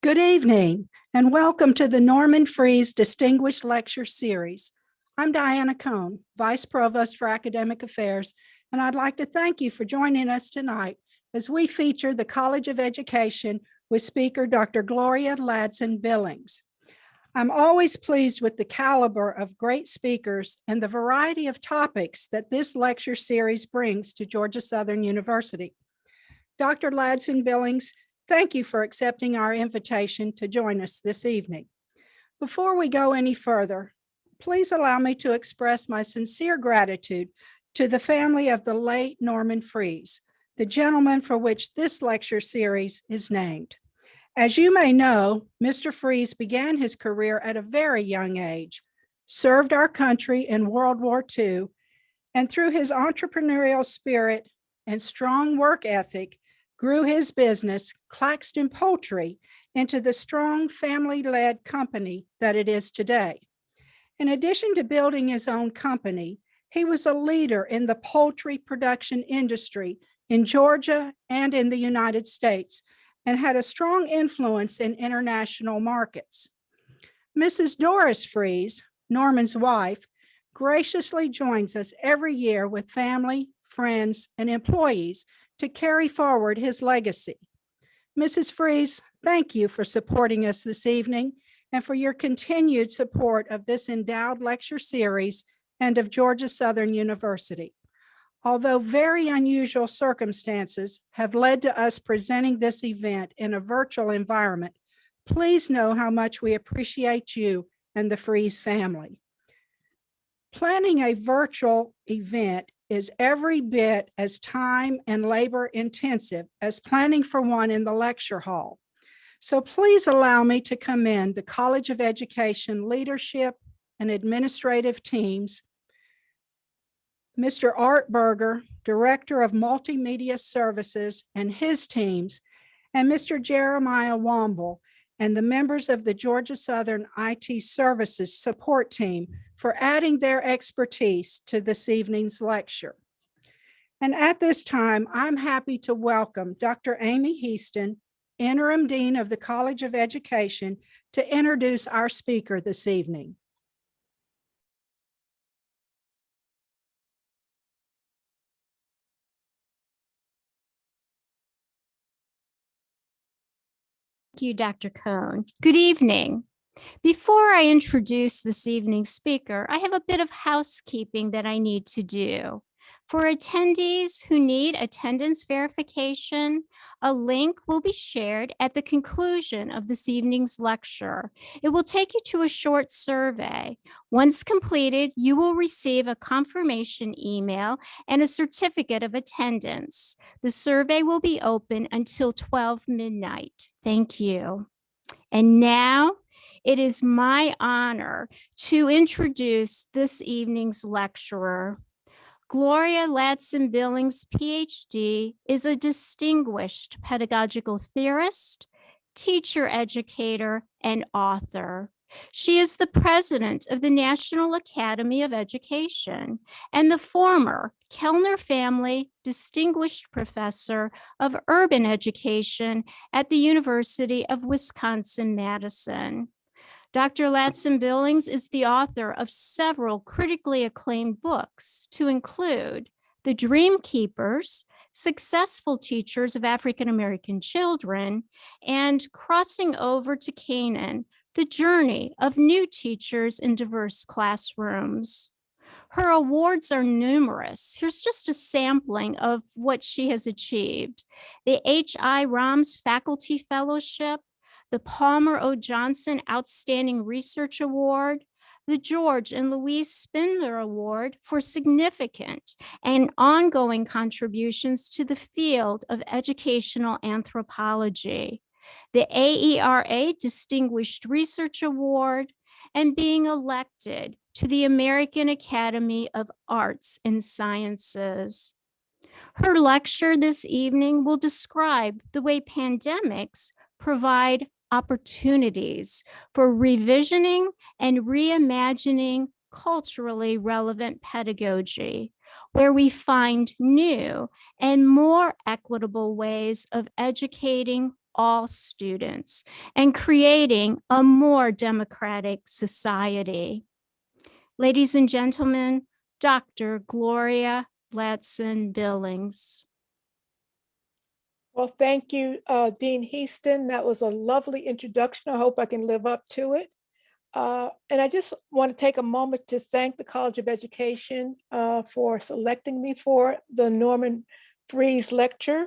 Good evening, and welcome to the Norman Fries Distinguished Lecture Series. I'm Diana Cohn, Vice Provost for Academic Affairs, and I'd like to thank you for joining us tonight as we feature the College of Education with speaker Dr. Gloria Ladson-Billings. I'm always pleased with the caliber of great speakers and the variety of topics that this lecture series brings to Georgia Southern University. Dr. Ladson-Billings, thank you for accepting our invitation to join us this evening. Before we go any further, please allow me to express my sincere gratitude to the family of the late Norman Fries, the gentleman for which this lecture series is named. As you may know, Mr. Fries began his career at a very young age, served our country in World War II, and through his entrepreneurial spirit and strong work ethic, grew his business, Claxton Poultry, into the strong family-led company that it is today. In addition to building his own company, he was a leader in the poultry production industry in Georgia and in the United States, and had a strong influence in international markets. Mrs. Doris Fries, Norman's wife, graciously joins us every year with family, friends, and employees to carry forward his legacy. Mrs. Fries, thank you for supporting us this evening and for your continued support of this endowed lecture series and of Georgia Southern University. Although very unusual circumstances have led to us presenting this event in a virtual environment, please know how much we appreciate you and the Fries family. Planning a virtual event is every bit as time and labor intensive as planning for one in the lecture hall. So please allow me to commend the College of Education leadership and administrative teams, Mr. Art Berger, Director of Multimedia Services, and his teams, and Mr. Jeremiah Womble and the members of the Georgia Southern IT Services support team for adding their expertise to this evening's lecture. And at this time, I'm happy to welcome Dr. Amy Heaston, Interim Dean of the College of Education, to introduce our speaker this evening. Thank you, Dr. Cohn. Good evening. Before I introduce this evening's speaker, I have a bit of housekeeping that I need to do. For attendees who need attendance verification, a link will be shared at the conclusion of this evening's lecture. It will take you to a short survey. Once completed, you will receive a confirmation email and a certificate of attendance. The survey will be open until 12 midnight. Thank you. And now, it is my honor to introduce this evening's lecturer. Gloria Ladson-Billings, PhD, is a distinguished pedagogical theorist, teacher educator, and author. She is the president of the National Academy of Education and the former Kellner Family Distinguished Professor of Urban Education at the University of Wisconsin-Madison. Dr. Ladson-Billings is the author of several critically acclaimed books, to include The Dream Keepers, Successful Teachers of African American Children, and Crossing Over to Canaan, The Journey of New Teachers in Diverse Classrooms. Her awards are numerous. Here's just a sampling of what she has achieved. The H.I. Roms Faculty Fellowship, the Palmer O. Johnson Outstanding Research Award, the George and Louise Spindler Award for significant and ongoing contributions to the field of educational anthropology, the AERA Distinguished Research Award, and being elected to the American Academy of Arts and Sciences. Her lecture this evening will describe the way pandemics provide opportunities for revisioning and reimagining culturally relevant pedagogy, where we find new and more equitable ways of educating all students and creating a more democratic society. Ladies and gentlemen, Dr. Gloria Ladson-Billings. Well, thank you, Dean Heaston. That was a lovely introduction. I hope I can live up to it. And I just want to take a moment to thank the College of Education for selecting me for the Norman Fries Lecture.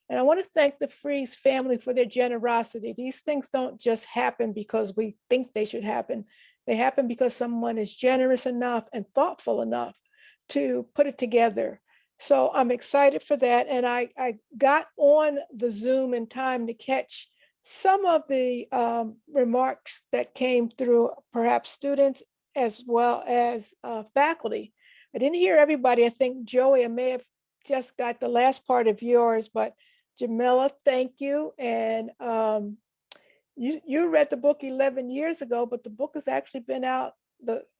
And I want to thank the Fries family for their generosity. These things don't just happen because we think they should happen. They happen because someone is generous enough and thoughtful enough to put it together. So I'm excited for that. And I got on the Zoom in time to catch some of the remarks that came through, perhaps students as well as faculty. I didn't hear everybody. I think, Joey, I may have just got the last part of yours, but Jamila, thank you. And you read the book 11 years ago, but the book has actually been out.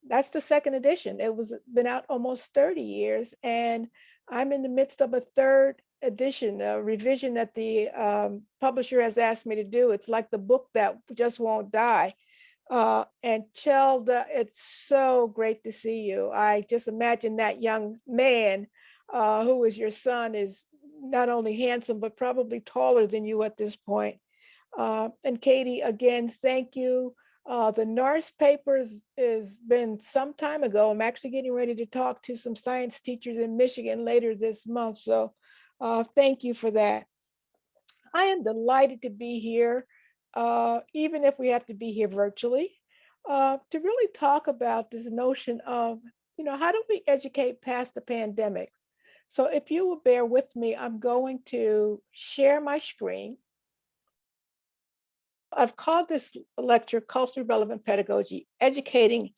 That's the second edition. It was been out almost 30 years. And I'm in the midst of a third edition, a revision that the publisher has asked me to do. It's like the book that just won't die. And Chelda, it's so great to see you. I just imagine that young man who is your son is not only handsome, but probably taller than you at this point. And Katie, again, thank you. The NARS papers has been some time ago. I'm actually getting ready to talk to some science teachers in Michigan later this month. So thank you for that. I am delighted to be here, even if we have to be here virtually, to really talk about this notion of, how do we educate past the pandemics? So if you will bear with me, I'm going to share my screen. I've called this lecture Culturally Relevant Pedagogy, Educating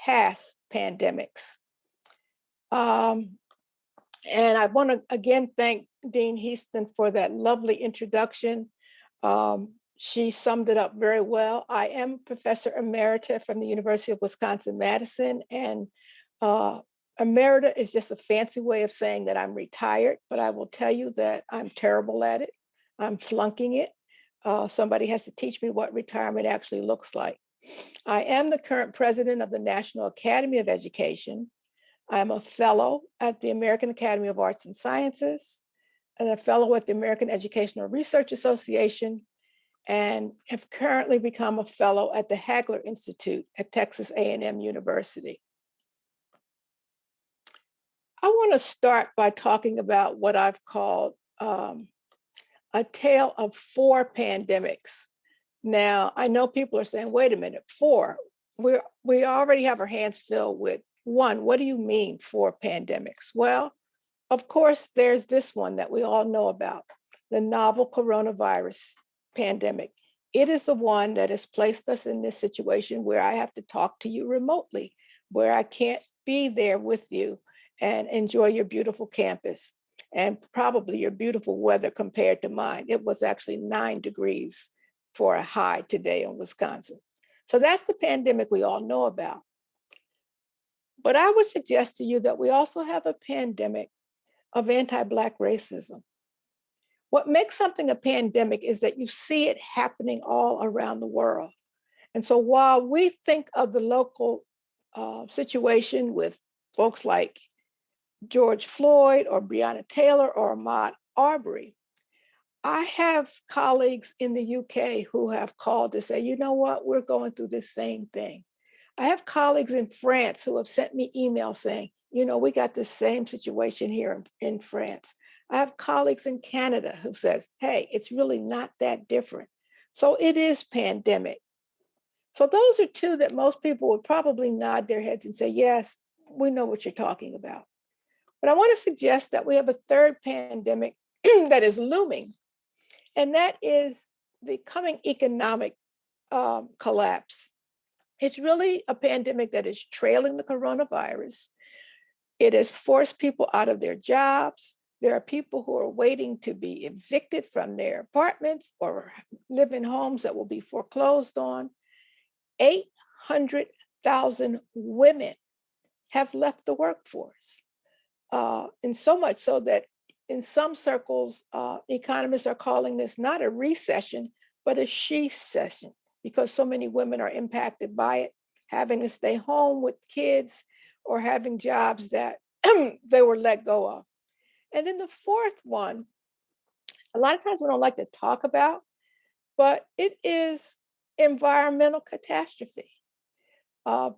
Past Pandemics. And I want to again thank Dean Heaston for that lovely introduction. She summed it up very well. I am Professor Emerita from the University of Wisconsin-Madison, and Emerita is just a fancy way of saying that I'm retired, but I will tell you that I'm terrible at it. I'm flunking it. Somebody has to teach me what retirement actually looks like. I am the current president of the National Academy of Education. I'm a fellow at the American Academy of Arts and Sciences, and a fellow at the American Educational Research Association, and have currently become a fellow at the Hagler Institute at Texas A&M University. I want to start by talking about what I've called a tale of 4 pandemics. Now, I know people are saying, wait a minute, 4. We already have our hands filled with 1. What do you mean 4 pandemics? Well, of course, there's this one that we all know about, the novel coronavirus pandemic. It is the one that has placed us in this situation where I have to talk to you remotely, where I can't be there with you and enjoy your beautiful campus and probably your beautiful weather compared to mine. It was actually 9 degrees for a high today in Wisconsin. So that's the pandemic we all know about. But I would suggest to you that we also have a pandemic of anti-Black racism. What makes something a pandemic is that you see it happening all around the world. And so while we think of the local situation with folks like George Floyd or Breonna Taylor or Ahmaud Arbery, I have colleagues in the UK who have called to say, you know what, we're going through this same thing. I have colleagues in France who have sent me emails saying, we got this same situation here in France. I have colleagues in Canada who says, hey, it's really not that different. So it is pandemic. So those are 2 that most people would probably nod their heads and say, yes, we know what you're talking about. But I want to suggest that we have a 3rd pandemic that is looming, and that is the coming economic collapse. It's really a pandemic that is trailing the coronavirus. It has forced people out of their jobs. There are people who are waiting to be evicted from their apartments or live in homes that will be foreclosed on. 800,000 women have left the workforce. And so much so that in some circles, economists are calling this not a recession, but a she-cession, because so many women are impacted by it, having to stay home with kids or having jobs that they were let go of. And then the fourth one, a lot of times we don't like to talk about, but it is environmental catastrophe.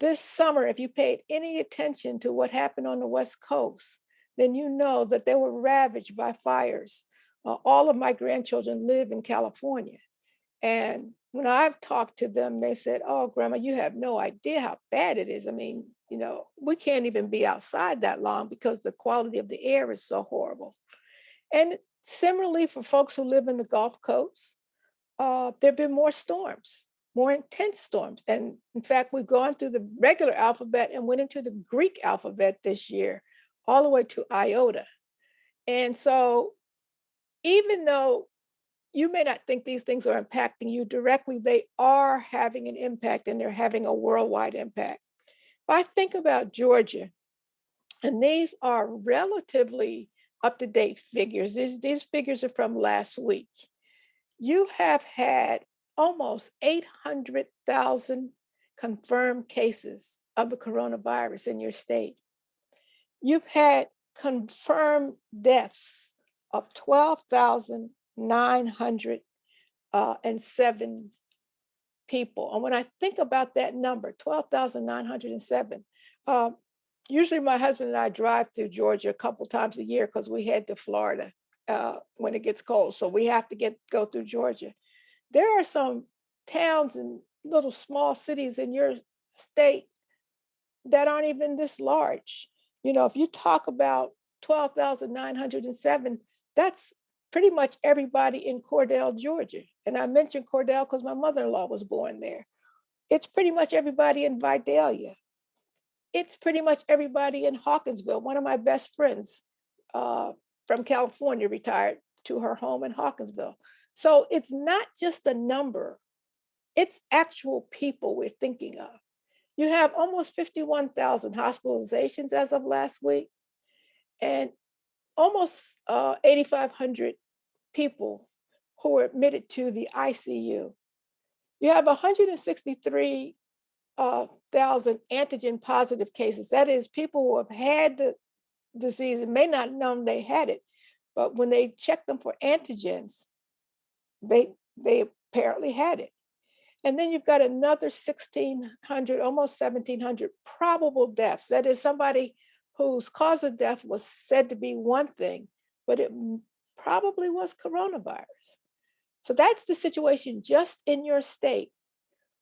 This summer, if you paid any attention to what happened on the West Coast, then you know that they were ravaged by fires. All of my grandchildren live in California. And when I've talked to them, they said, "Oh, Grandma, you have no idea how bad it is. I mean, we can't even be outside that long because the quality of the air is so horrible." And similarly, for folks who live in the Gulf Coast, there have been more storms, more intense storms. And in fact, we've gone through the regular alphabet and went into the Greek alphabet this year, all the way to iota. And so even though you may not think these things are impacting you directly, they are having an impact, and they're having a worldwide impact. If I think about Georgia, and these are relatively up-to-date figures, these figures are from last week. You have had almost 800,000 confirmed cases of the coronavirus in your state. You've had confirmed deaths of 12,907 people. And when I think about that number, 12,907, usually my husband and I drive through Georgia a couple times a year because we head to Florida when it gets cold. So we have to go through Georgia. There are some towns and little small cities in your state that aren't even this large. If you talk about 12,907, that's pretty much everybody in Cordell, Georgia. And I mentioned Cordell because my mother-in-law was born there. It's pretty much everybody in Vidalia. It's pretty much everybody in Hawkinsville. One of my best friends from California retired to her home in Hawkinsville. So it's not just a number, it's actual people we're thinking of. You have almost 51,000 hospitalizations as of last week, and almost 8,500 people who were admitted to the ICU. You have 163,000 antigen positive cases. That is, people who have had the disease and may not know they had it, but when they checked them for antigens, they apparently had it. And then you've got another 1,600, almost 1,700 probable deaths. That is, somebody whose cause of death was said to be one thing, but it probably was coronavirus. So that's the situation just in your state.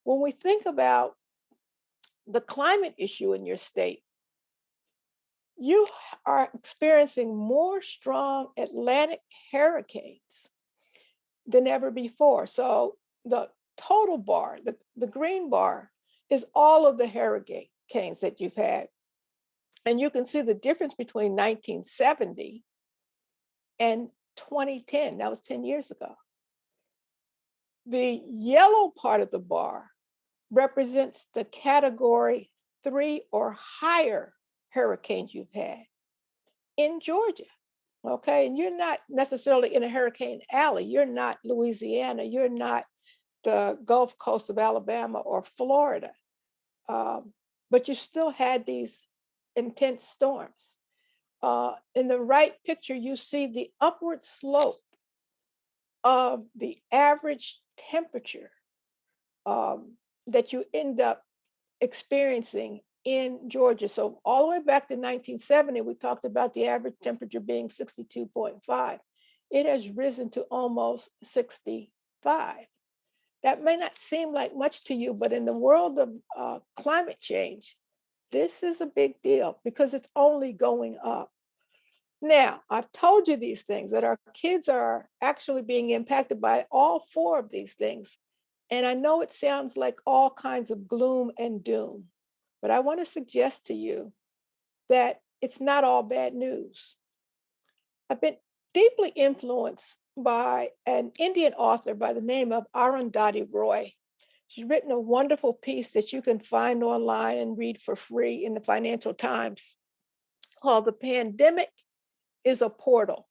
When we think about the climate issue in your state, you are experiencing more strong Atlantic hurricanes than ever before. So the total bar, the green bar, is all of the hurricanes that you've had. And you can see the difference between 1970 and 2010. That was 10 years ago. The yellow part of the bar represents the category 3 or higher hurricanes you've had in Georgia. Okay, and you're not necessarily in a hurricane alley. You're not Louisiana. You're not the Gulf Coast of Alabama or Florida. But you still had these intense storms. In the right picture, you see the upward slope of the average temperature that you end up experiencing in Georgia. So all the way back to 1970, we talked about the average temperature being 62.5. It has risen to almost 65. That may not seem like much to you, but in the world of climate change, this is a big deal because it's only going up. Now, I've told you these things, that our kids are actually being impacted by all 4 of these things. And I know it sounds like all kinds of gloom and doom, but I want to suggest to you that it's not all bad news. I've been deeply influenced by an Indian author by the name of Arundhati Roy. She's written a wonderful piece that you can find online and read for free in the Financial Times called The Pandemic is a Portal.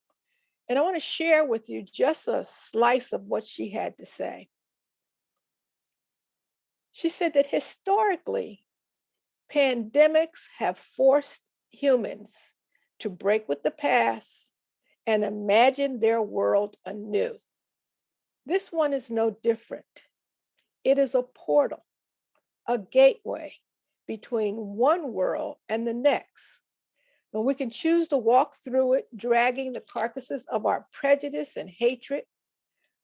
And I want to share with you just a slice of what she had to say. She said that historically, pandemics have forced humans to break with the past and imagine their world anew. This one is no different. It is a portal, a gateway between one world and the next. And we can choose to walk through it, dragging the carcasses of our prejudice and hatred,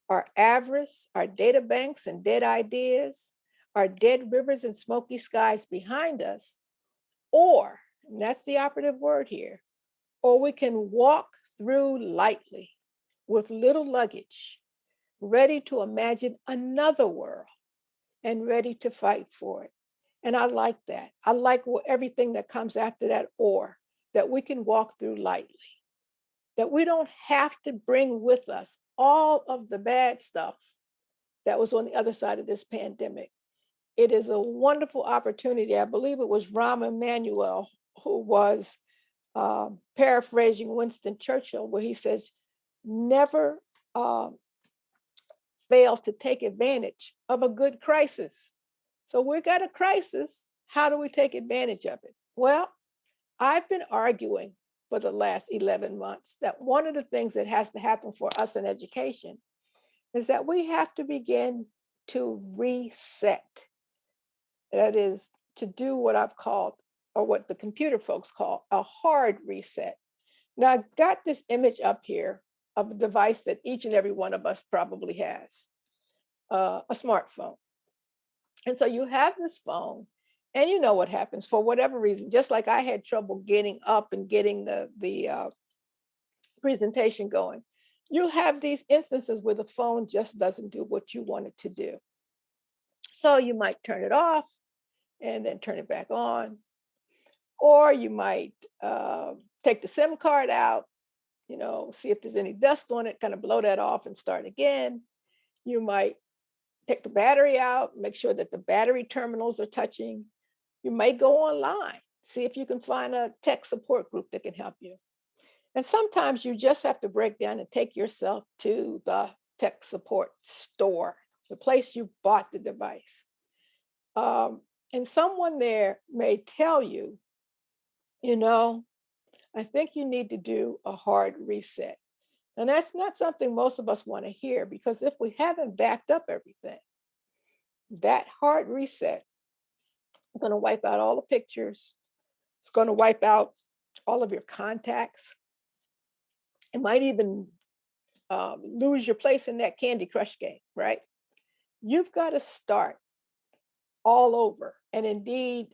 our avarice, our data banks and dead ideas, our dead rivers and smoky skies behind us, or, and that's the operative word here, or we can walk through lightly with little luggage, ready to imagine another world and ready to fight for it. And I like that. I like everything that comes after that, or, that we can walk through lightly, that we don't have to bring with us all of the bad stuff that was on the other side of this pandemic. It is a wonderful opportunity. I believe it was Rahm Emanuel who was paraphrasing Winston Churchill, where he says, never fail to take advantage of a good crisis. So we got a crisis. How do we take advantage of it? Well, I've been arguing for the last 11 months that one of the things that has to happen for us in education is that we have to begin to reset. That is, to do what I've called, or what the computer folks call, a hard reset. Now, I got this image up here of a device that each and every one of us probably has, a smartphone. And so you have this phone, and you know what happens for whatever reason, just like I had trouble getting up and getting the presentation going. You have these instances where the phone just doesn't do what you want it to do. So you might turn it off and then turn it back on. Or you might take the SIM card out, see if there's any dust on it, kind of blow that off and start again. You might take the battery out, make sure that the battery terminals are touching. You may go online, see if you can find a tech support group that can help you. And sometimes you just have to break down and take yourself to the tech support store, the place you bought the device. And someone there may tell you, I think you need to do a hard reset. And that's not something most of us want to hear, because if we haven't backed up everything, that hard reset is going to wipe out all the pictures. It's going to wipe out all of your contacts. It might even lose your place in that Candy Crush game, right? You've got to start all over. And indeed,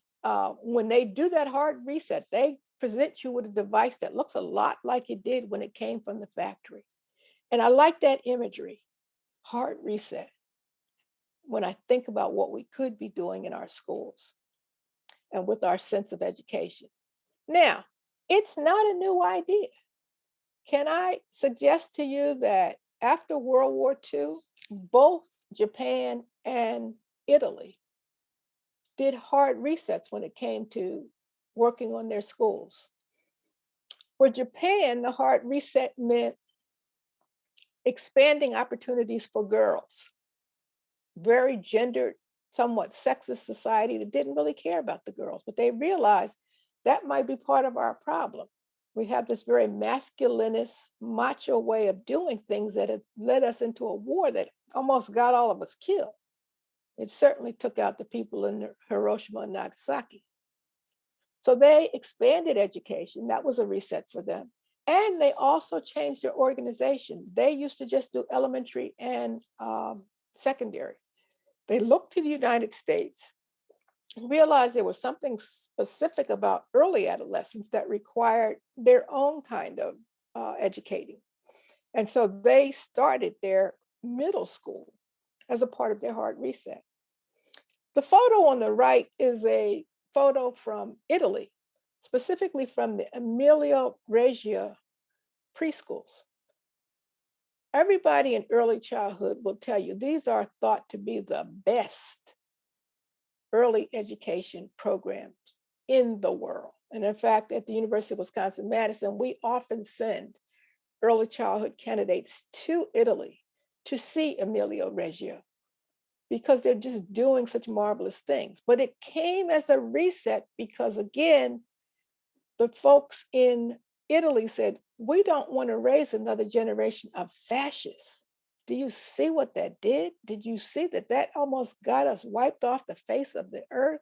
when they do that hard reset, they present you with a device that looks a lot like it did when it came from the factory. And I like that imagery, hard reset, when I think about what we could be doing in our schools and with our sense of education. Now, it's not a new idea. Can I suggest to you that after World War II, both Japan and Italy did hard resets when it came to working on their schools. For Japan, the hard reset meant expanding opportunities for girls. Very gendered, somewhat sexist society that didn't really care about the girls, but they realized that might be part of our problem. We have this very masculinist, macho way of doing things that had led us into a war that almost got all of us killed. It certainly took out the people in Hiroshima and Nagasaki. So they expanded education. That was a reset for them. And they also changed their organization. They used to just do elementary and secondary. They looked to the United States and realized there was something specific about early adolescence that required their own kind of educating. And so they started their middle school as a part of their hard reset. The photo on the right is a photo from Italy, specifically from the Emilia Regia preschools. Everybody in early childhood will tell you these are thought to be the best early education programs in the world. And in fact, at the University of Wisconsin-Madison, we often send early childhood candidates to Italy to see Emilio Reggio because they're just doing such marvelous things. But it came as a reset because, again, the folks in Italy said, we don't want to raise another generation of fascists. Do you see what that did? Did you see that that almost got us wiped off the face of the earth?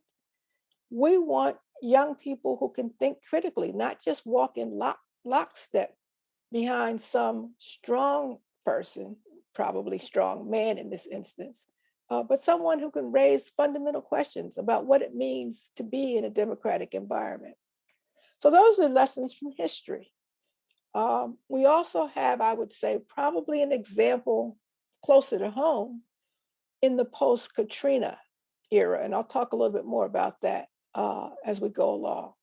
We want young people who can think critically, not just walk in lockstep behind some strong person, probably strong man in this instance, but someone who can raise fundamental questions about what it means to be in a democratic environment. So those are lessons from history. We also have, I would say, probably an example closer to home in the post-Katrina era, and I'll talk a little bit more about that as we go along.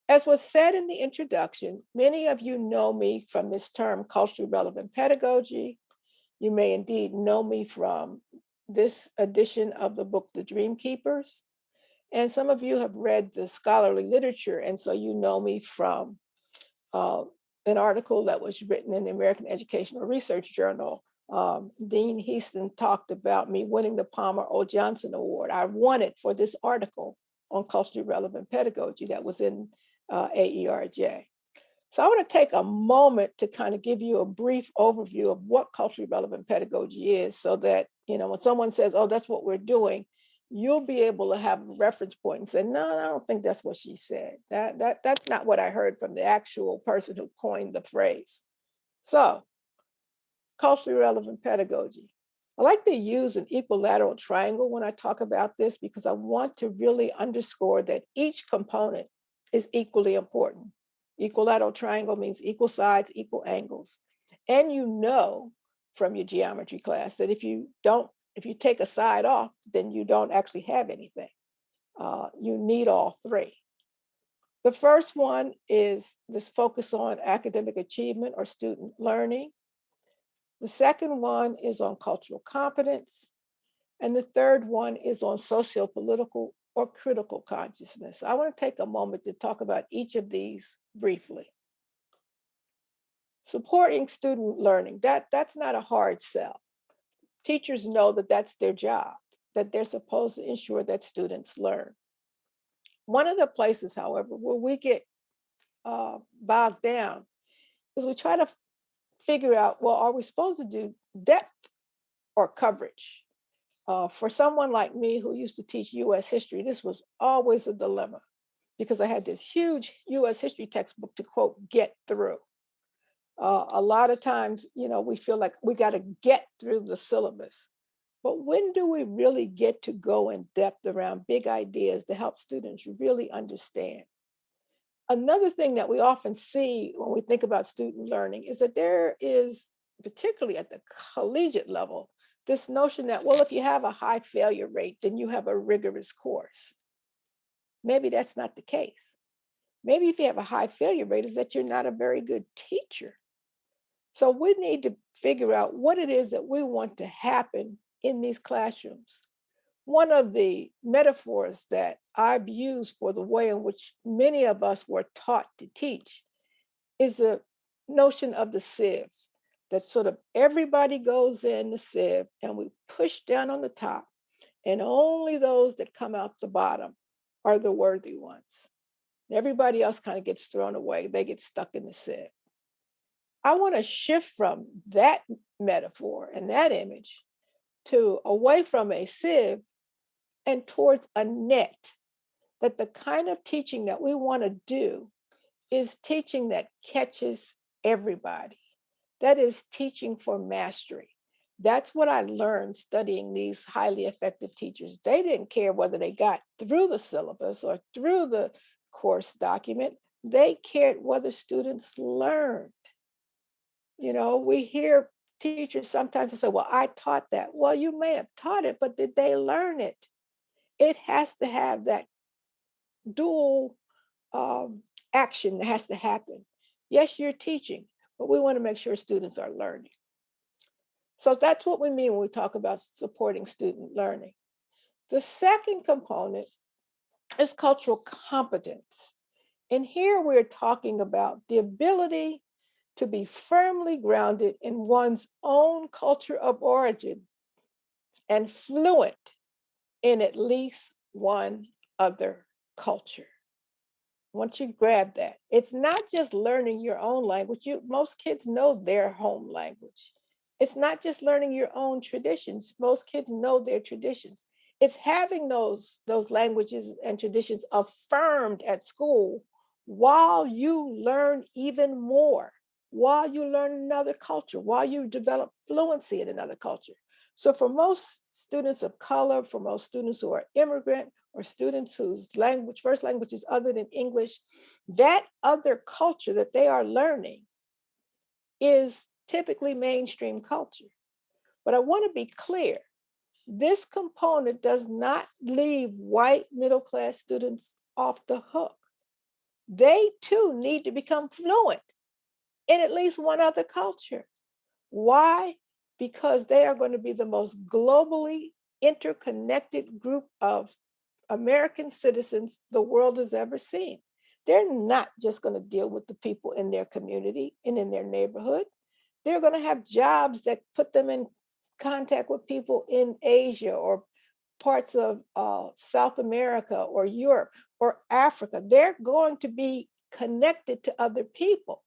As was said in the introduction, many of you know me from this term, culturally relevant pedagogy. You may indeed know me from this edition of the book, The Dream Keepers. And some of you have read the scholarly literature, and so you know me from an article that was written in the American Educational Research Journal. Dean Heaston talked about me winning the Palmer O. Johnson Award. I won it for this article on culturally relevant pedagogy that was in AERJ. So I want to take a moment to kind of give you a brief overview of what culturally relevant pedagogy is so that, you know, when someone says, oh, that's what we're doing, you'll be able to have a reference point and say, no, I don't think that's what she said. That's not what I heard from the actual person who coined the phrase. So, culturally relevant pedagogy. I like to use an equilateral triangle when I talk about this because I want to really underscore that each component is equally important. Equilateral triangle means equal sides, equal angles. And you know from your geometry class that if you take a side off, then you don't actually have anything. You need all three. The first one is this focus on academic achievement or student learning. The second one is on cultural competence. And the third one is on socio-political or critical consciousness. I want to take a moment to talk about each of these briefly. Supporting student learning, that's not a hard sell. Teachers know that that's their job, that they're supposed to ensure that students learn. One of the places, however, where we get bogged down is we try to figure out, well, are we supposed to do depth or coverage? For someone like me who used to teach US history, this was always a dilemma because I had this huge US history textbook to quote, get through. A lot of times, you know, we feel like we got to get through the syllabus. But when do we really get to go in depth around big ideas to help students really understand? Another thing that we often see when we think about student learning is that there is, particularly at the collegiate level, this notion that, well, if you have a high failure rate, then you have a rigorous course. Maybe that's not the case. Maybe if you have a high failure rate, is that you're not a very good teacher. So we need to figure out what it is that we want to happen in these classrooms. One of the metaphors that I've used for the way in which many of us were taught to teach is the notion of the sieve, that sort of everybody goes in the sieve and we push down on the top, and only those that come out the bottom are the worthy ones. Everybody else kind of gets thrown away. They get stuck in the sieve. I want to shift from that metaphor and that image to away from a sieve and towards a net, that the kind of teaching that we want to do is teaching that catches everybody. That is teaching for mastery. That's what I learned studying these highly effective teachers. They didn't care whether they got through the syllabus or through the course document. They cared whether students learned. You know, we hear teachers sometimes say, well, I taught that. Well, you may have taught it, but did they learn it? It has to have that dual action that has to happen. Yes, you're teaching, but we want to make sure students are learning. So that's what we mean when we talk about supporting student learning. The second component is cultural competence. And here we're talking about the ability to be firmly grounded in one's own culture of origin and fluent in at least one other culture. Once you grab that, it's not just learning your own language. Most kids know their home language. It's not just learning your own traditions. Most kids know their traditions. It's having those languages and traditions affirmed at school while you learn even more, while you learn another culture, while you develop fluency in another culture. So for most students of color, for most students who are immigrant, or students whose first language is other than English, that other culture that they are learning is typically mainstream culture. But I want to be clear, this component does not leave white middle-class students off the hook. They too need to become fluent in at least one other culture. Why? Because they are going to be the most globally interconnected group of American citizens the world has ever seen. They're not just going to deal with the people in their community and in their neighborhood. They're going to have jobs that put them in contact with people in Asia or parts of South America or Europe or Africa. They're going to be connected to other people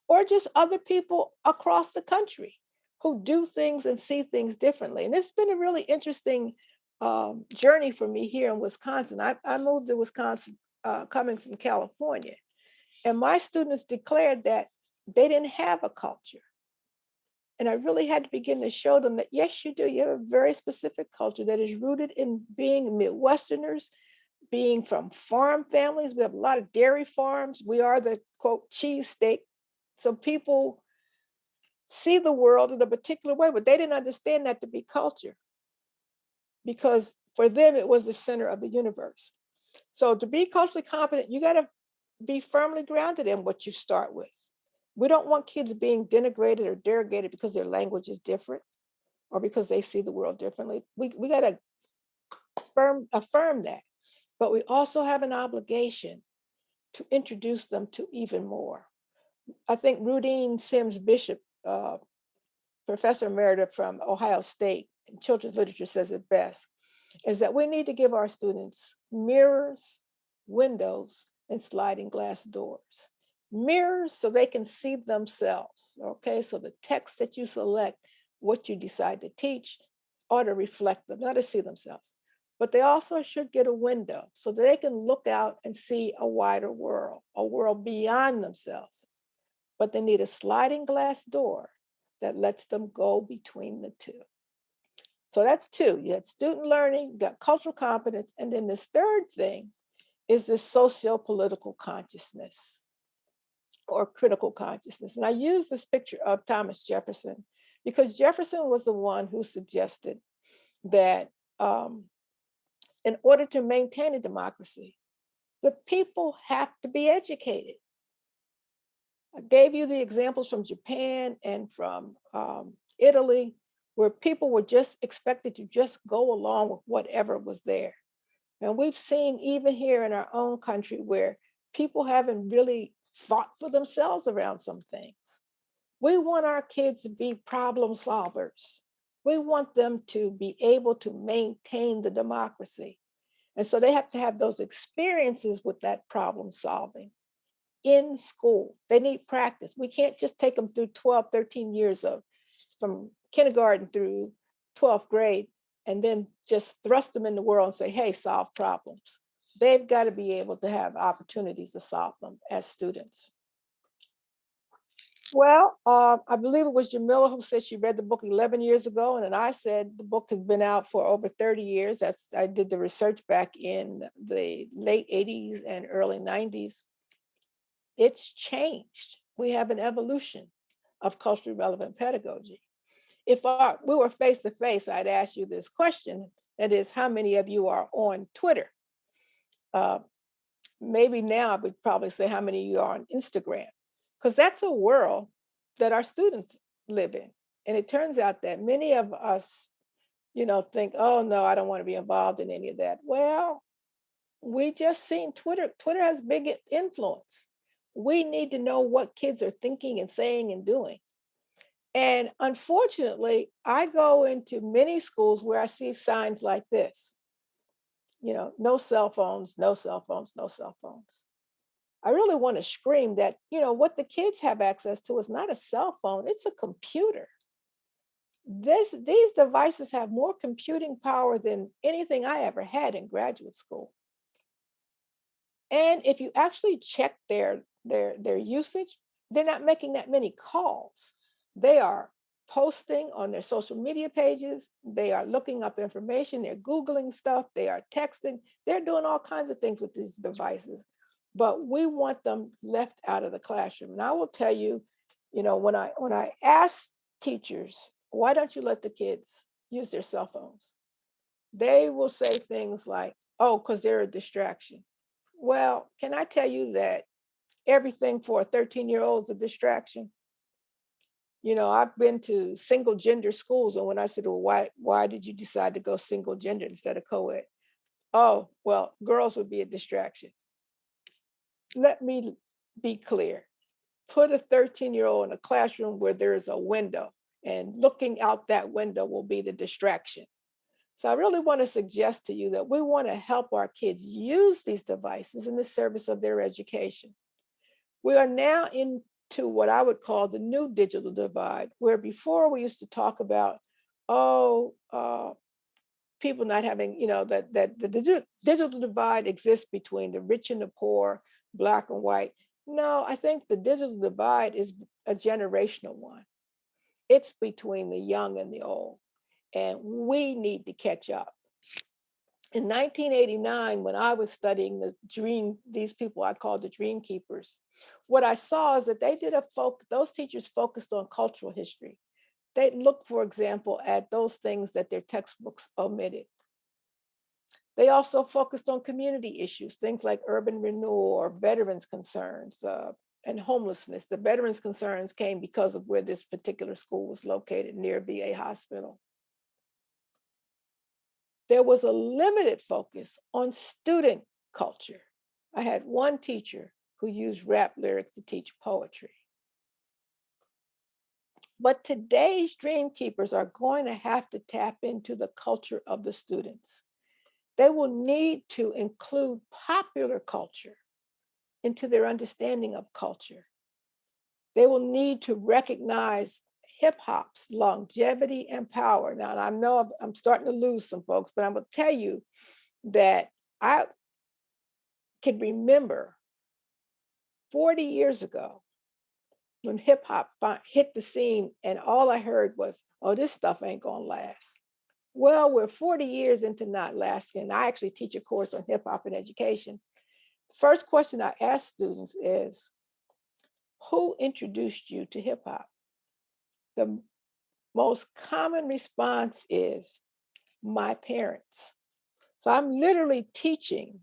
or just other people across the country who do things and see things differently. And it's been a really interesting journey for me here in Wisconsin. I moved to Wisconsin coming from California, and my students declared that they didn't have a culture. And I really had to begin to show them that, yes, you do. You have a very specific culture that is rooted in being Midwesterners, being from farm families. We have a lot of dairy farms. We are the, quote, cheese state. So people see the world in a particular way, but they didn't understand that to be culture because for them, it was the center of the universe. So to be culturally competent, you got to be firmly grounded in what you start with. We don't want kids being denigrated or derogated because their language is different or because they see the world differently. We got to affirm that. But we also have an obligation to introduce them to even more. I think Rudine Sims Bishop, professor emerita from Ohio State in children's literature, says it best, is that we need to give our students mirrors, windows, and sliding glass doors. Mirrors so they can see themselves, okay? So the text that you select, what you decide to teach, ought to reflect them, not to see themselves. But they also should get a window so that they can look out and see a wider world, a world beyond themselves. But they need a sliding glass door that lets them go between the two. So that's two. You had student learning, you got cultural competence, and then this third thing is this socio-political consciousness or critical consciousness. And I use this picture of Thomas Jefferson because Jefferson was the one who suggested that in order to maintain a democracy, the people have to be educated. I gave you the examples from Japan and from Italy, where people were just expected to just go along with whatever was there. And we've seen even here in our own country where people haven't really thought for themselves around some things. We want our kids to be problem solvers. We want them to be able to maintain the democracy. And so they have to have those experiences with that problem solving in school. They need practice. We can't just take them through 12, 13 years of from kindergarten through 12th grade and then just thrust them in the world and say, hey, solve problems. They've got to be able to have opportunities to solve them as students. Well, I believe it was Jamila who said she read the book 11 years ago. And then I said the book has been out for over 30 years. I did the research back in the late 80s and early 90s. It's changed. We have an evolution of culturally relevant pedagogy. If we were face to face, I'd ask you this question. That is, how many of you are on Twitter? Maybe now I would probably say how many of you are on Instagram, because that's a world that our students live in. And it turns out that many of us, think, oh no, I don't want to be involved in any of that. Well, We just seen Twitter. Twitter has big influence. We need to know what kids are thinking and saying and doing. And unfortunately, I go into many schools where I see signs like this, no cell phones, no cell phones, no cell phones. I really want to scream that, what the kids have access to is not a cell phone, it's a computer. These devices have more computing power than anything I ever had in graduate school. And if you actually check their usage, they're not making that many calls. They are posting on their social media pages. They are looking up information. They're Googling stuff. They are texting. They're doing all kinds of things with these devices. But we want them left out of the classroom. And I will tell you, when I ask teachers, why don't you let the kids use their cell phones? They will say things like, oh, because they're a distraction. Well, can I tell you that everything for a 13-year-old is a distraction? I've been to single gender schools, and when I said, well, why did you decide to go single gender instead of co-ed? Oh, well, girls would be a distraction. Let me be clear. Put a 13-year-old in a classroom where there is a window, and looking out that window will be the distraction. So I really want to suggest to you that we want to help our kids use these devices in the service of their education. We are now into what I would call the new digital divide, where before we used to talk about, people not having, that the digital divide exists between the rich and the poor, Black and white. No, I think the digital divide is a generational one. It's between the young and the old, and we need to catch up. In 1989, when I was studying these people I call the dream keepers, what I saw is that they did those teachers focused on cultural history. They looked, for example, at those things that their textbooks omitted. They also focused on community issues, things like urban renewal or veterans concerns and homelessness. The veterans concerns came because of where this particular school was located, near VA hospital. There was a limited focus on student culture. I had one teacher who used rap lyrics to teach poetry. But today's dream keepers are going to have to tap into the culture of the students. They will need to include popular culture into their understanding of culture. They will need to recognize hip hop's longevity and power. Now, I know I'm starting to lose some folks, but I'm going to tell you that I can remember 40 years ago when hip hop hit the scene and all I heard was, oh, this stuff ain't going to last. Well, we're 40 years into not lasting. I actually teach a course on hip hop and education. First question I ask students is, who introduced you to hip hop? The most common response is, my parents. So I'm literally teaching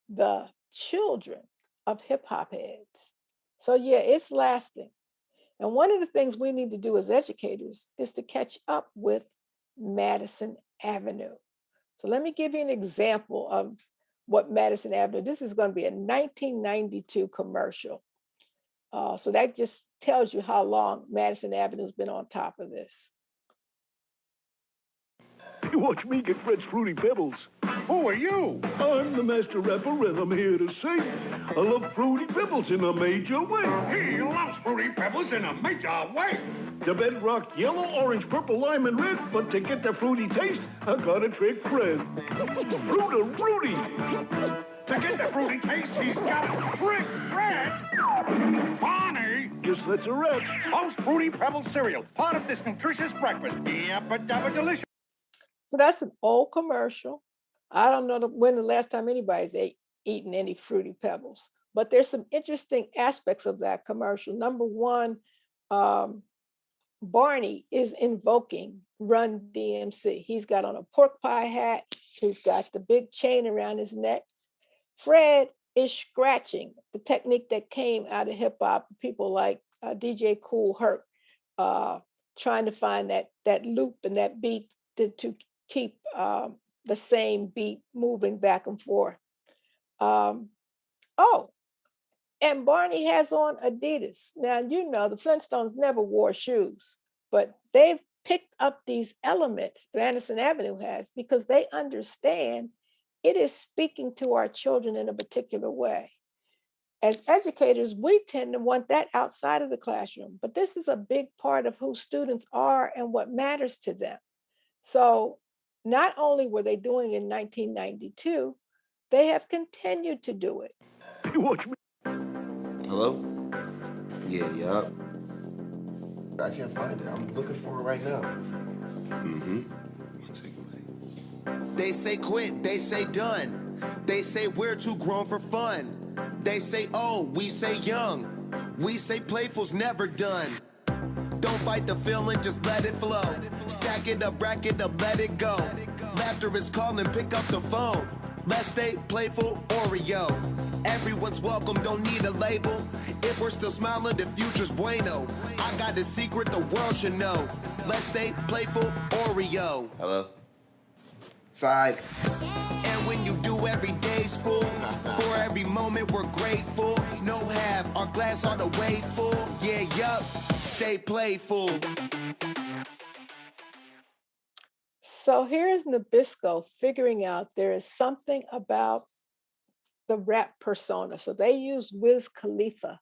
the children of hip hop heads. So yeah, it's lasting. And one of the things we need to do as educators is to catch up with Madison Avenue. So let me give you an example of what Madison Avenue, this is going to be a 1992 commercial. So that just tells you how long Madison Avenue's been on top of this. You watch me get Fred's Fruity Pebbles. Who are you? I'm the master rapper and I'm here to sing. I love Fruity Pebbles in a major way. He loves Fruity Pebbles in a major way. The bedrock yellow, orange, purple, lime, and red. But to get the fruity taste, I gotta trick Fred. Fruity. To get the fruity taste, he's got to trick Fred. Bonnie. Guess that's a wrap. Most Fruity Pebbles cereal, part of this nutritious breakfast. Yabba-dabba delicious. So that's an old commercial. I don't know when the last time anybody's eaten any Fruity Pebbles, but there's some interesting aspects of that commercial. Number one, Barney is invoking Run DMC. He's got on a pork pie hat. He's got the big chain around his neck. Fred is scratching, the technique that came out of hip hop, people like DJ Kool Herc, trying to find that loop and that beat to keep the same beat moving back and forth. Oh, and Barney has on Adidas. Now, you know, the Flintstones never wore shoes, but they've picked up these elements, Madison Avenue has, because they understand it is speaking to our children in a particular way. As educators, we tend to want that outside of the classroom, but this is a big part of who students are and what matters to them. So not only were they doing it in 1992, they have continued to do it. You watch me. Hello? Yeah, yup. I can't find it. I'm looking for it right now. Mm-hmm. One second. They say quit, they say done. They say we're too grown for fun. They say old, we say young. We say playful's never done. Don't fight the feeling, just let it flow. Stack it up, rack it up, let it go. Laughter is calling, pick up the phone. Let's stay playful, Oreo. Everyone's welcome, don't need a label. If we're still smiling, the future's bueno. I got a secret the world should know. Let's stay playful, Oreo. Hello? Psych. And when you do, every day's full. For every moment, we're grateful. No half, our glass all the way full. Yeah, yup, stay playful. So here's Nabisco figuring out there is something about the rap persona. So they used Wiz Khalifa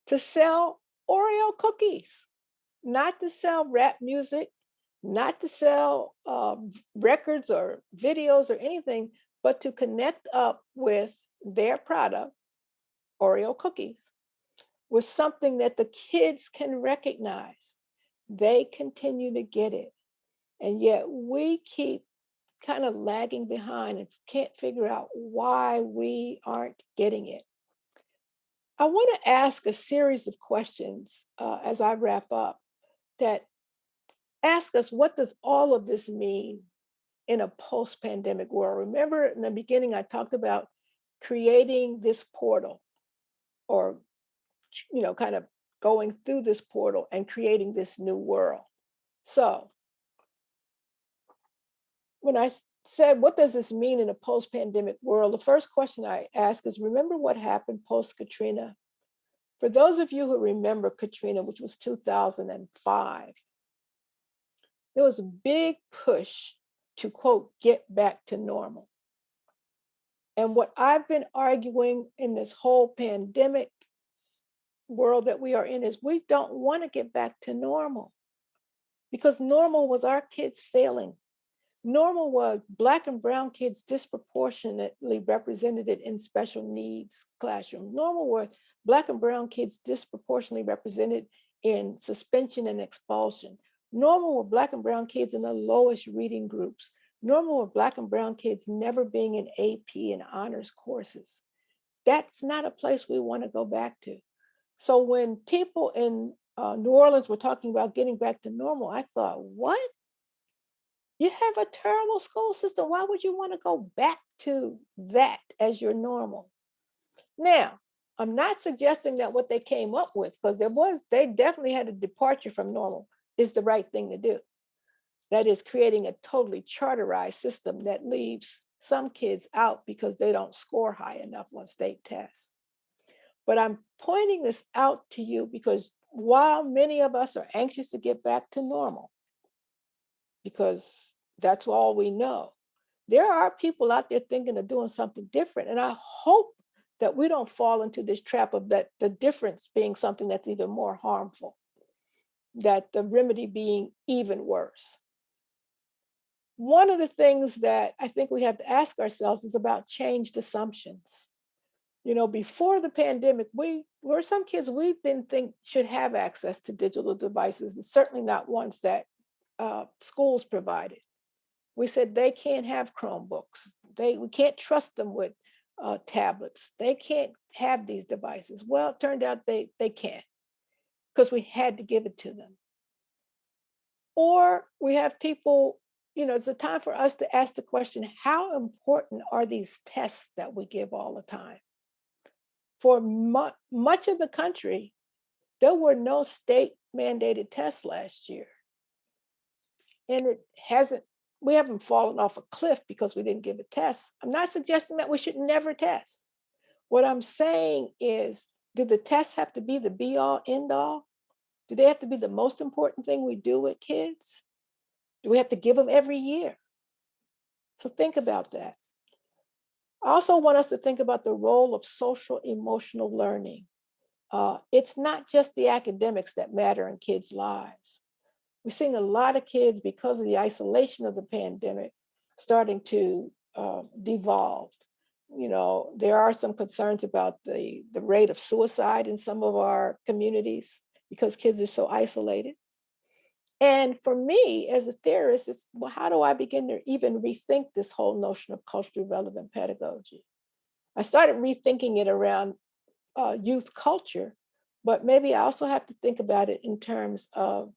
to sell Oreo cookies, not to sell rap music, not to sell records or videos or anything, but to connect up with their product, Oreo cookies, with something that the kids can recognize. They continue to get it. And yet we keep kind of lagging behind and can't figure out why we aren't getting it. I want to ask a series of questions as I wrap up that ask us, what does all of this mean in a post-pandemic world? Remember in the beginning, I talked about creating this portal, or, you know, kind of going through this portal and creating this new world. So when I said, what does this mean in a post-pandemic world? The first question I ask is, remember what happened post-Katrina? For those of you who remember Katrina, which was 2005, there was a big push to, quote, get back to normal. And what I've been arguing in this whole pandemic world that we are in is we don't want to get back to normal, because normal was our kids failing. Normal was Black and brown kids disproportionately represented in special needs classrooms. Normal was Black and brown kids disproportionately represented in suspension and expulsion. Normal were Black and brown kids in the lowest reading groups. Normal were Black and brown kids never being in AP and honors courses. That's not a place we want to go back to. So when people in New Orleans were talking about getting back to normal, I thought, what? You have a terrible school system. Why would you want to go back to that as your normal? Now, I'm not suggesting that what they came up with, because they definitely had a departure from normal, is the right thing to do. That is creating a totally charterized system that leaves some kids out because they don't score high enough on state tests. But I'm pointing this out to you because while many of us are anxious to get back to normal, because that's all we know, there are people out there thinking of doing something different. And I hope that we don't fall into this trap of that the difference being something that's even more harmful, that the remedy being even worse. One of the things that I think we have to ask ourselves is about changed assumptions. You know, before the pandemic, some kids we didn't think should have access to digital devices, and certainly not ones that schools provided. We said they can't have Chromebooks. We can't trust them with tablets. They can't have these devices. Well, it turned out they can, because we had to give it to them. Or we have people, you know, it's a time for us to ask the question, how important are these tests that we give all the time? For much of the country, there were no state mandated tests last year. And it hasn't we haven't fallen off a cliff because we didn't give a test. I'm not suggesting that we should never test. What I'm saying is, do the tests have to be the be all end all? Do they have to be the most important thing we do with kids? Do we have to give them every year? So think about that. I also want us to think about the role of social emotional learning. It's not just the academics that matter in kids' lives. We're seeing a lot of kids, because of the isolation of the pandemic, starting to devolve. You know, there are some concerns about the rate of suicide in some of our communities because kids are so isolated. And for me, as a theorist, it's, well, how do I begin to even rethink this whole notion of culturally relevant pedagogy? I started rethinking it around youth culture, but maybe I also have to think about it in terms of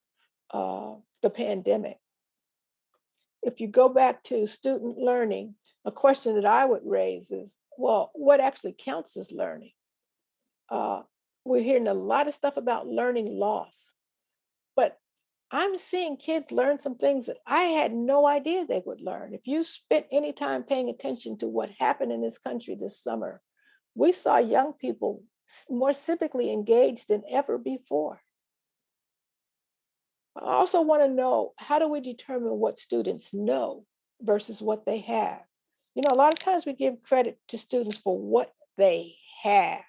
the pandemic. If you go back to student learning, a question that I would raise is, well, what actually counts as learning? We're hearing a lot of stuff about learning loss, but I'm seeing kids learn some things that I had no idea they would learn. If you spent any time paying attention to what happened in this country this summer, we saw young people more civically engaged than ever before. I also want to know, how do we determine what students know versus what they have? You know, a lot of times we give credit to students for what they have,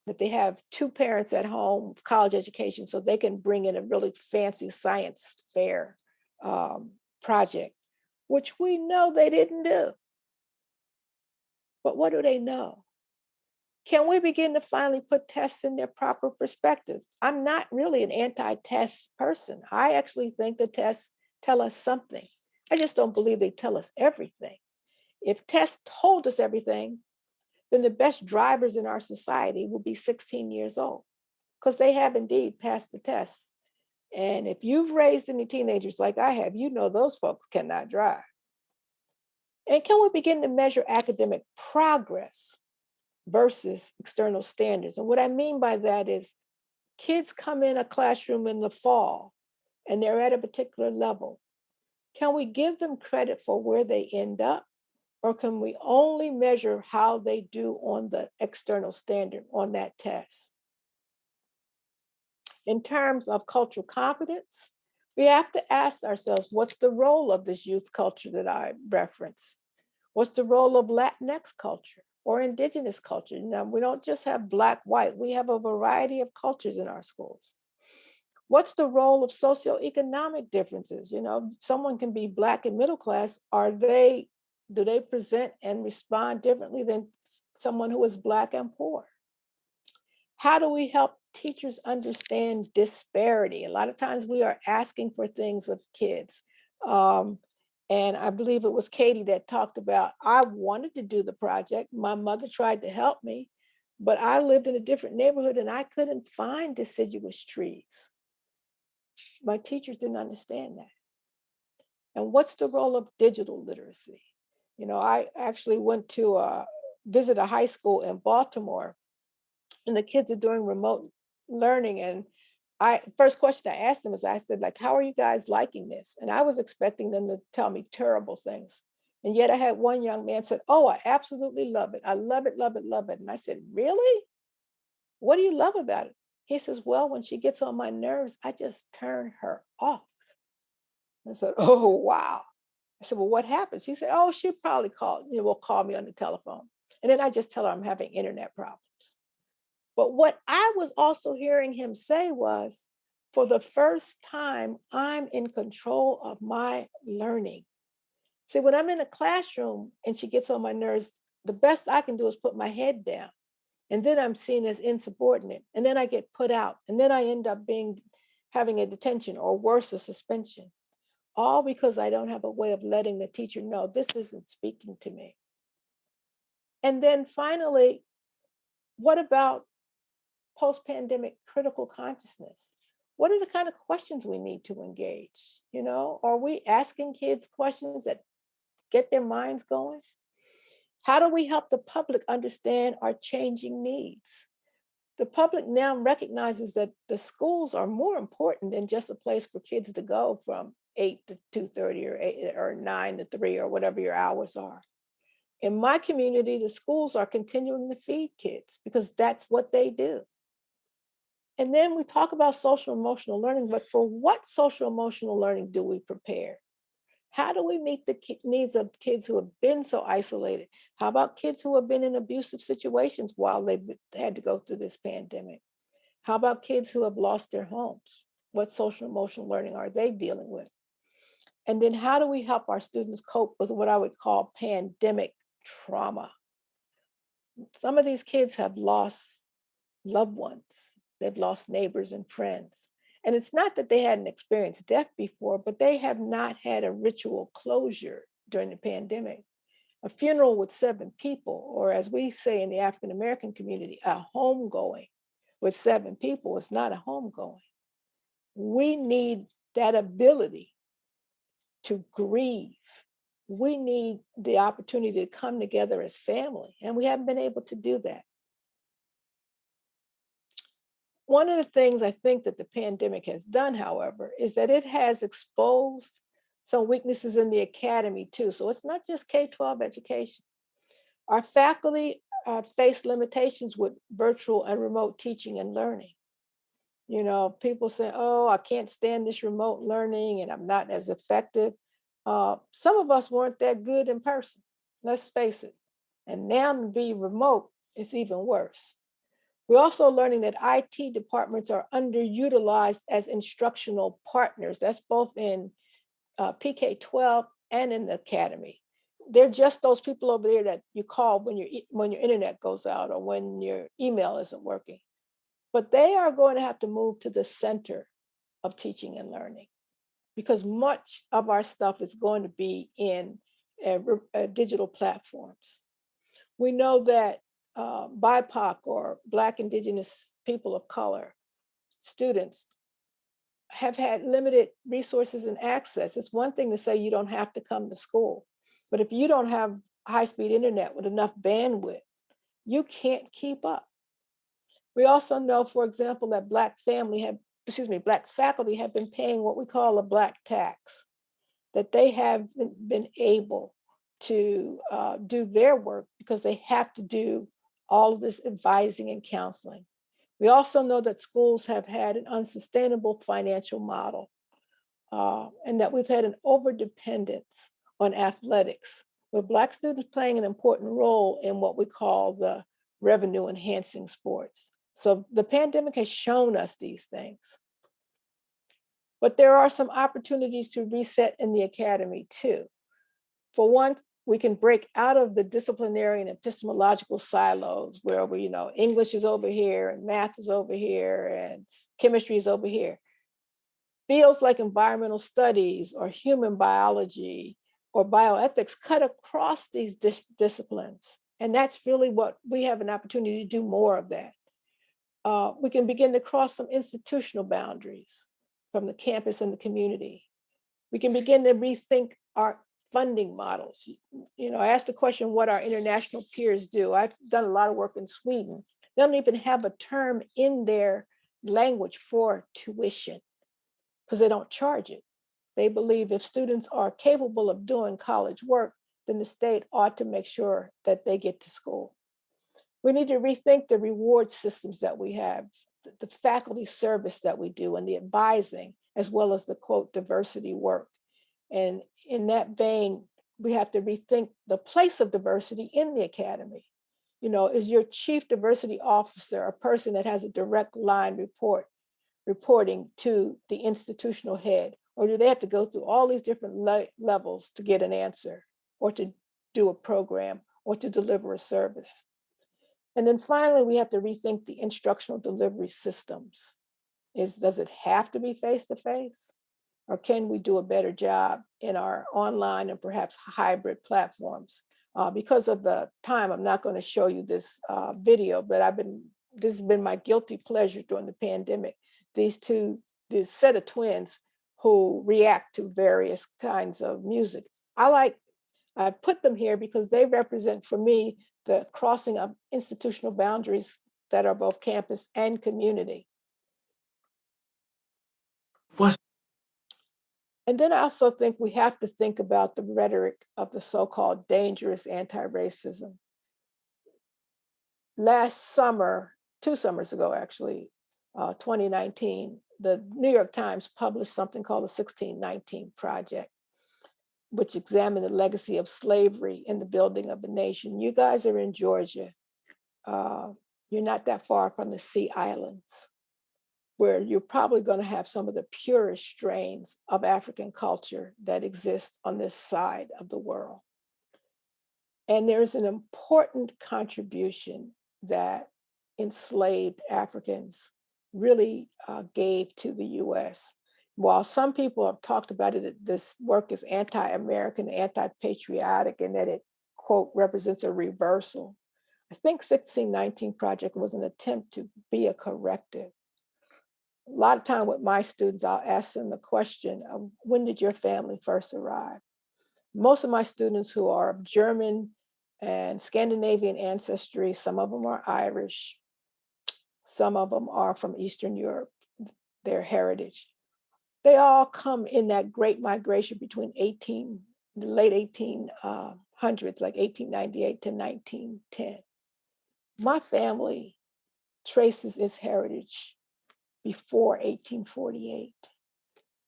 that they have two parents at home, college education, so they can bring in a really fancy science fair project, which we know they didn't do. But what do they know? Can we begin to finally put tests in their proper perspective? I'm not really an anti-test person. I actually think the tests tell us something. I just don't believe they tell us everything. If tests told us everything, then the best drivers in our society will be 16 years old, because they have indeed passed the test. And if you've raised any teenagers like I have, you know those folks cannot drive. And can we begin to measure academic progress versus external standards? And what I mean by that is, kids come in a classroom in the fall and they're at a particular level. Can we give them credit for where they end up? Or can we only measure how they do on the external standard on that test? In terms of cultural competence, we have to ask ourselves, what's the role of this youth culture that I referenced? What's the role of Latinx culture or indigenous culture? Now, we don't just have Black, white, we have a variety of cultures in our schools. What's the role of socioeconomic differences? You know, someone can be Black and middle class. Do they present and respond differently than someone who is Black and poor? How do we help teachers understand disparity? A lot of times we are asking for things of kids. And I believe it was Katie that talked about, I wanted to do the project. My mother tried to help me, but I lived in a different neighborhood and I couldn't find deciduous trees. My teachers didn't understand that. And what's the role of digital literacy? You know, I actually went to visit a high school in Baltimore, and the kids are doing remote learning. And first question I asked them is, I said, like, how are you guys liking this? And I was expecting them to tell me terrible things. And yet I had one young man said, oh, I absolutely love it. I love it, love it, love it. And I said, really? What do you love about it? He says, well, when she gets on my nerves, I just turn her off. I said, oh, wow. I said, well, what happens? He said, oh, she'll probably will call me on the telephone. And then I just tell her I'm having internet problems. But what I was also hearing him say was, for the first time, I'm in control of my learning. See, when I'm in a classroom and she gets on my nerves, the best I can do is put my head down. And then I'm seen as insubordinate. And then I get put out. And then I end up having a detention, or worse, a suspension. All because I don't have a way of letting the teacher know this isn't speaking to me. And then finally, what about post-pandemic critical consciousness? What are the kind of questions we need to engage? You know, are we asking kids questions that get their minds going? How do we help the public understand our changing needs? The public now recognizes that the schools are more important than just a place for kids to go from 8 to 2:30 or 8 or 9 to 3 or whatever your hours are. In my community, the schools are continuing to feed kids because that's what they do. And then we talk about social emotional learning, but for what social emotional learning do we prepare? How do we meet the needs of kids who have been so isolated? How about kids who have been in abusive situations while they've had to go through this pandemic? How about kids who have lost their homes? What social emotional learning are they dealing with? And then how do we help our students cope with what I would call pandemic trauma? Some of these kids have lost loved ones. They've lost neighbors and friends. And it's not that they hadn't experienced death before, but they have not had a ritual closure during the pandemic. A funeral with 7 people, or as we say in the African American community, a homegoing with 7 people is not a homegoing. We need that ability to grieve. We need the opportunity to come together as family, and we haven't been able to do that. One of the things I think that the pandemic has done, however, is that it has exposed some weaknesses in the academy too. So it's not just K-12 education. Our faculty face limitations with virtual and remote teaching and learning. You know, people say, oh, I can't stand this remote learning and I'm not as effective. Some of us weren't that good in person, let's face it. And now to be remote, it's even worse. We're also learning that IT departments are underutilized as instructional partners. That's both in PK-12 and in the academy. They're just those people over there that you call when your internet goes out or when your email isn't working. But they are going to have to move to the center of teaching and learning because much of our stuff is going to be in digital platforms. We know that BIPOC or Black, Indigenous people of color students have had limited resources and access. It's one thing to say you don't have to come to school, but if you don't have high-speed internet with enough bandwidth, you can't keep up. We also know, for example, that Black faculty have been paying what we call a Black tax, that they have been able to do their work because they have to do all of this advising and counseling. We also know that schools have had an unsustainable financial model and that we've had an overdependence on athletics, with Black students playing an important role in what we call the revenue enhancing sports. So the pandemic has shown us these things. But there are some opportunities to reset in the academy too. For one, we can break out of the disciplinary and epistemological silos where English is over here and math is over here and chemistry is over here. Fields like environmental studies or human biology or bioethics cut across these disciplines. And that's really what we have an opportunity to do more of that. We can begin to cross some institutional boundaries from the campus and the community. We can begin to rethink our funding models. I asked the question what our international peers do. I've done a lot of work in Sweden. They don't even have a term in their language for tuition because they don't charge it. They believe if students are capable of doing college work, then the state ought to make sure that they get to school. We need to rethink the reward systems that we have, the faculty service that we do, and the advising, as well as the quote, diversity work. And in that vein, we have to rethink the place of diversity in the academy. Is your chief diversity officer a person that has a direct line reporting to the institutional head? Or do they have to go through all these different levels to get an answer or to do a program or to deliver a service? And then finally, we have to rethink the instructional delivery systems. Does it have to be face-to-face? Or can we do a better job in our online and perhaps hybrid platforms? Because of the time, I'm not going to show you this video, but this has been my guilty pleasure during the pandemic. This set of twins who react to various kinds of music. I put them here because they represent for me the crossing of institutional boundaries that are both campus and community. And then I also think we have to think about the rhetoric of the so-called dangerous anti-racism. Last summer, 2 summers ago, actually, 2019, the New York Times published something called the 1619 Project, which examined the legacy of slavery in the building of the nation. You guys are in Georgia. You're not that far from the Sea Islands, where you're probably going to have some of the purest strains of African culture that exist on this side of the world. And there's an important contribution that enslaved Africans really gave to the US. While some people have talked about it, this work is anti-American, anti-patriotic, and that it, quote, represents a reversal. I think 1619 Project was an attempt to be a corrective. A lot of time with my students, I'll ask them the question of, when did your family first arrive? Most of my students who are of German and Scandinavian ancestry, some of them are Irish, some of them are from Eastern Europe, their heritage. They all come in that great migration between the late 1800s, like 1898 to 1910. My family traces its heritage before 1848.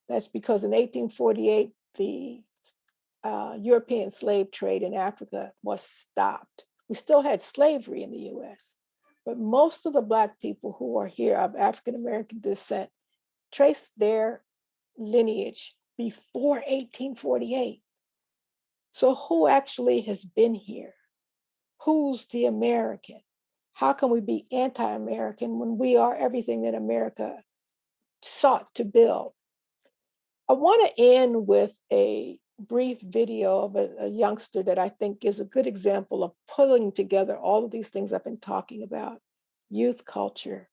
That's because in 1848, the European slave trade in Africa was stopped. We still had slavery in the US, but most of the Black people who are here of African-American descent trace their lineage before 1848. So who actually has been here? Who's the American? How can we be anti-American when we are everything that America sought to build? I want to end with a brief video of a youngster that I think is a good example of pulling together all of these things I've been talking about: youth culture,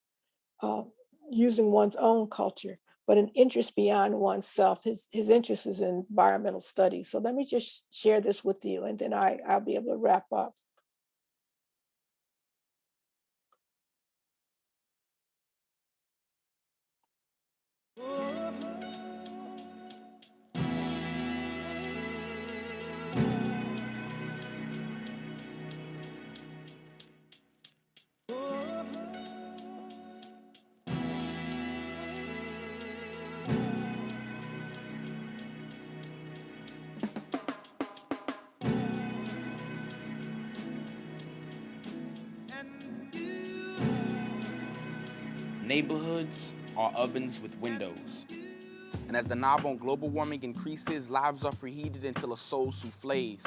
using one's own culture, but an interest beyond oneself. His interest is in environmental studies. So let me just share this with you, and then I'll be able to wrap up. Neighborhoods are ovens with windows. And as the knob on global warming increases, lives are preheated until a soul souffles.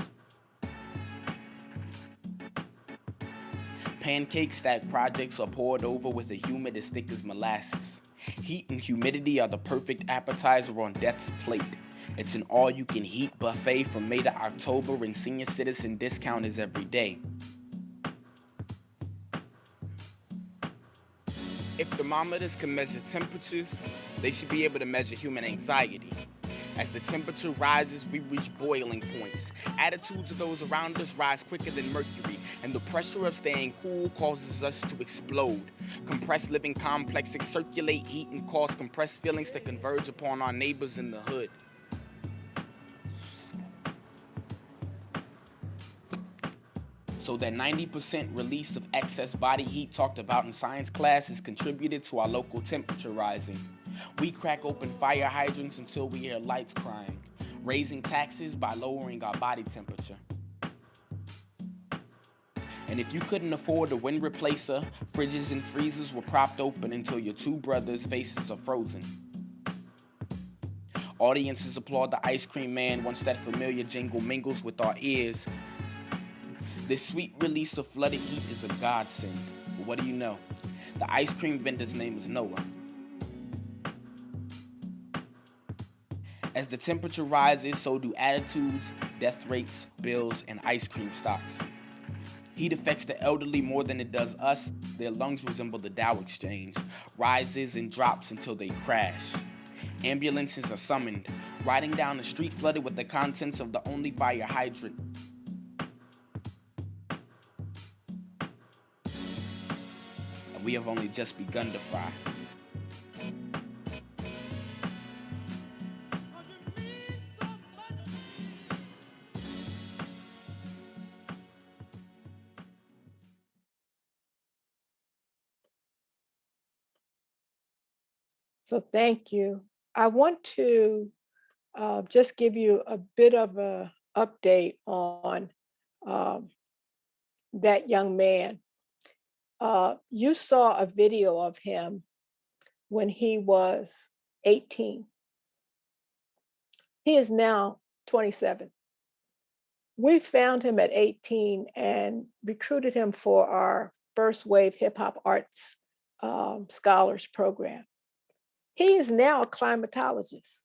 Pancake stack projects are poured over with a humid as thick as molasses. Heat and humidity are the perfect appetizer on death's plate. It's an all-you-can-eat buffet from May to October, and senior citizen discount is every day. If thermometers can measure temperatures, they should be able to measure human anxiety. As the temperature rises, we reach boiling points. Attitudes of those around us rise quicker than mercury, and the pressure of staying cool causes us to explode. Compressed living complexes circulate heat and cause compressed feelings to converge upon our neighbors in the hood. So that 90% release of excess body heat talked about in science class is contributed to our local temperature rising. We crack open fire hydrants until we hear lights crying, raising taxes by lowering our body temperature. And if you couldn't afford a wind replacer, fridges and freezers were propped open until your two brothers' faces are frozen. Audiences applaud the ice cream man once that familiar jingle mingles with our ears. This sweet release of flooded heat is a godsend. But what do you know? The ice cream vendor's name is Noah. As the temperature rises, so do attitudes, death rates, bills, and ice cream stocks. Heat affects the elderly more than it does us. Their lungs resemble the Dow Exchange, rises and drops until they crash. Ambulances are summoned, riding down the street flooded with the contents of the only fire hydrant. And we have only just begun to fry. So thank you. I want to just give you a bit of a update on um, that young man. You saw a video of him when he was 18. He is now 27. We found him at 18 and recruited him for our first wave hip hop arts scholars program. He is now a climatologist.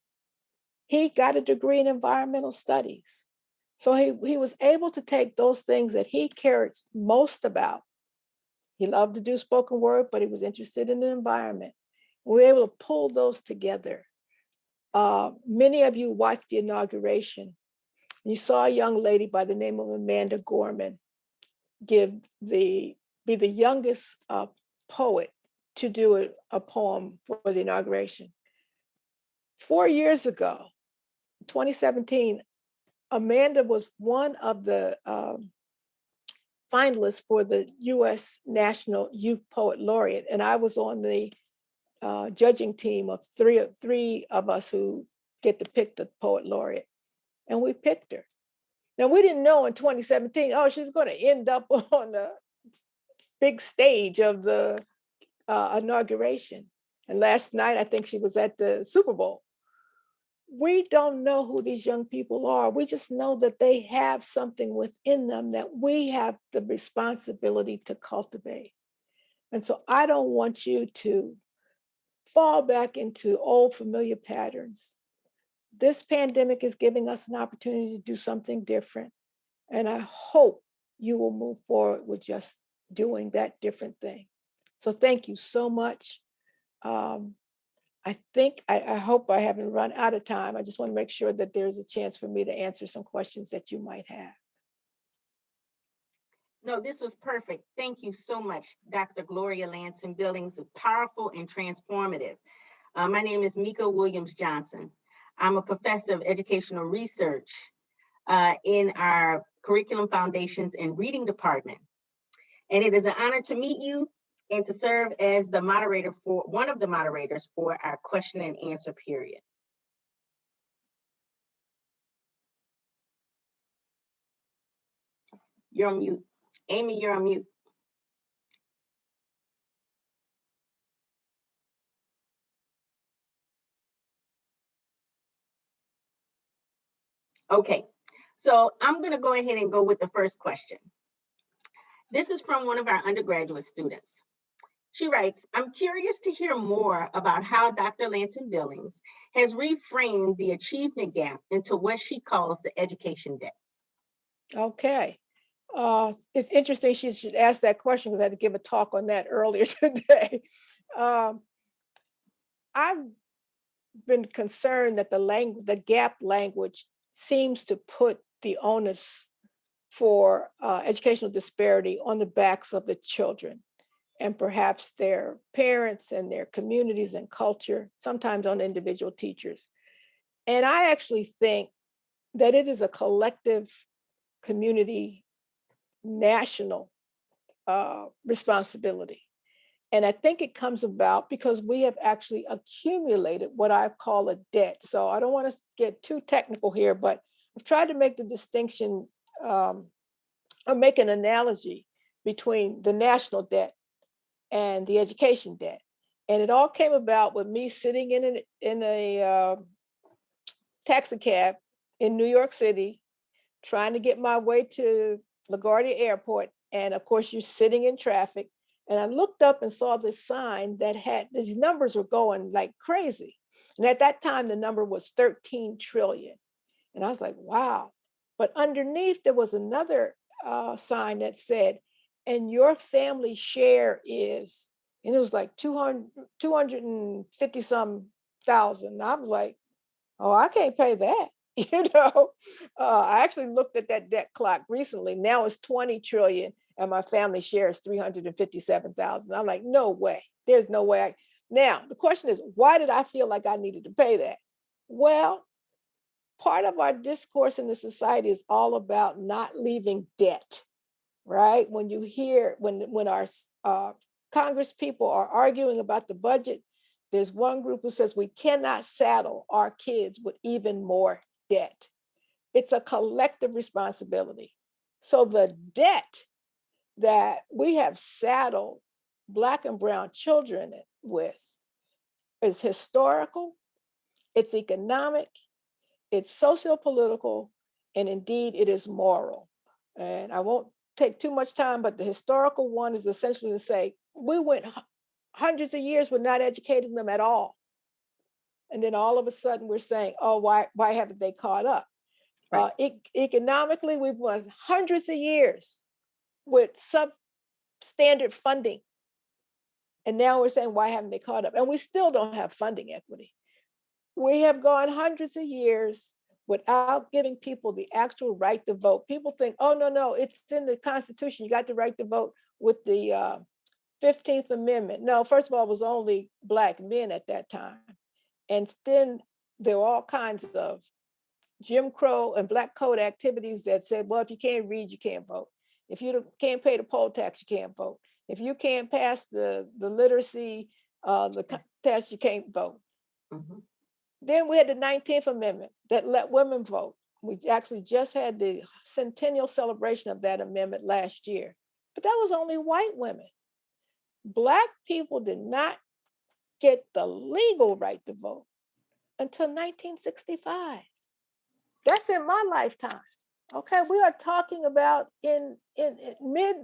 He got a degree in environmental studies. So he was able to take those things that he cared most about. He loved to do spoken word, but he was interested in the environment. We were able to pull those together. Many of you watched the inauguration. You saw a young lady by the name of Amanda Gorman be the youngest poet to do a poem for the inauguration. 4 years ago, 2017, Amanda was one of the finalists for the U.S. National Youth Poet Laureate, and I was on the judging team of three of us who get to pick the poet laureate, and we picked her. Now, we didn't know in 2017, oh, she's going to end up on the big stage of the inauguration. And last night, I think she was at the Super Bowl. We don't know who these young people are. We just know that they have something within them that we have the responsibility to cultivate. And so I don't want you to fall back into old familiar patterns. This pandemic is giving us an opportunity to do something different. And I hope you will move forward with just doing that different thing. So thank you so much. I hope I haven't run out of time. I just want to make sure that there's a chance for me to answer some questions that you might have. No, this was perfect. Thank you so much, Dr. Gloria Ladson-Billings. Powerful and transformative. My name is Mika Williams-Johnson. I'm a professor of educational research in our Curriculum Foundations and Reading Department. And it is an honor to meet you and to serve as the moderator for one of the moderators for our question and answer period. You're on mute. Amy, you're on mute. Okay, so I'm going to go ahead and go with the first question. This is from one of our undergraduate students. She writes, I'm curious to hear more about how Dr. Ladson-Billings has reframed the achievement gap into what she calls the education debt. Okay. It's interesting she should ask that question because I had to give a talk on that earlier today. I've been concerned that the gap language seems to put the onus for educational disparity on the backs of the children and perhaps their parents and their communities and culture, sometimes on individual teachers. And I actually think that it is a collective community national responsibility. And I think it comes about because we have actually accumulated what I call a debt. So I don't want to get too technical here, but I've tried to make the distinction or make an analogy between the national debt and the education debt. And it all came about with me sitting in a taxi cab in New York City, trying to get my way to LaGuardia Airport. And of course, you're sitting in traffic. And I looked up and saw this sign that had, these numbers were going like crazy. And at that time, the number was 13 trillion. And I was like, wow. But underneath, there was another sign that said, and your family share is, and it was like 250 some thousand. And I was like, oh, I can't pay that. I actually looked at that debt clock recently. Now it's 20 trillion and my family share is 357,000. I'm like, no way. There's no way. Now, the question is, why did I feel like I needed to pay that? Well, part of our discourse in the society is all about not leaving debt, right? When you hear, when our Congress people are arguing about the budget, There's one group who says we cannot saddle our kids with even more debt. It's a collective responsibility. So the debt that we have saddled Black and brown children with is historical, it's economic, it's socio-political, and indeed it is moral. And I won't take too much time, but the historical one is essentially to say, we went hundreds of years with not educating them at all. And then all of a sudden we're saying, oh, why haven't they caught up? Right. Economically, we've won hundreds of years with substandard funding. And now we're saying, why haven't they caught up? And we still don't have funding equity. We have gone hundreds of years without giving people the actual right to vote. People think, oh, no, it's in the Constitution. You got the right to vote with the 15th Amendment. No, first of all, it was only Black men at that time. And then there were all kinds of Jim Crow and Black Code activities that said, well, if you can't read, you can't vote. If you can't pay the poll tax, you can't vote. If you can't pass the literacy, the test, you can't vote. Mm-hmm. Then we had the 19th Amendment that let women vote. We actually just had the centennial celebration of that amendment last year, but that was only white women. Black people did not get the legal right to vote until 1965. That's in my lifetime. Okay, we are talking about in mid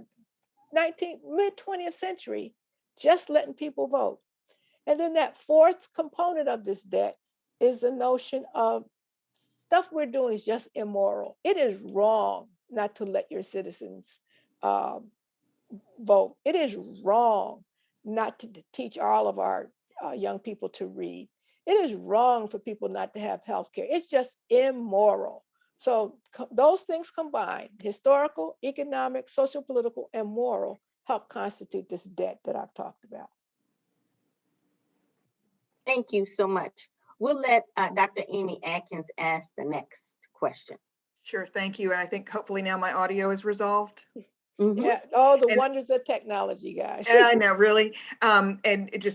20th century, just letting people vote. And then that fourth component of this debt is the notion of stuff we're doing is just immoral. It is wrong not to let your citizens vote. It is wrong not to teach all of our young people to read. It is wrong for people not to have health care. It's just immoral. So those things combined, historical, economic, social, political, and moral, help constitute this debt that I've talked about. Thank you so much. We'll let Dr. Amy Atkins ask the next question. Sure, thank you. And I think hopefully now my audio is resolved. Mm-hmm. Yeah. Oh, the wonders of technology, guys. I know, really. And it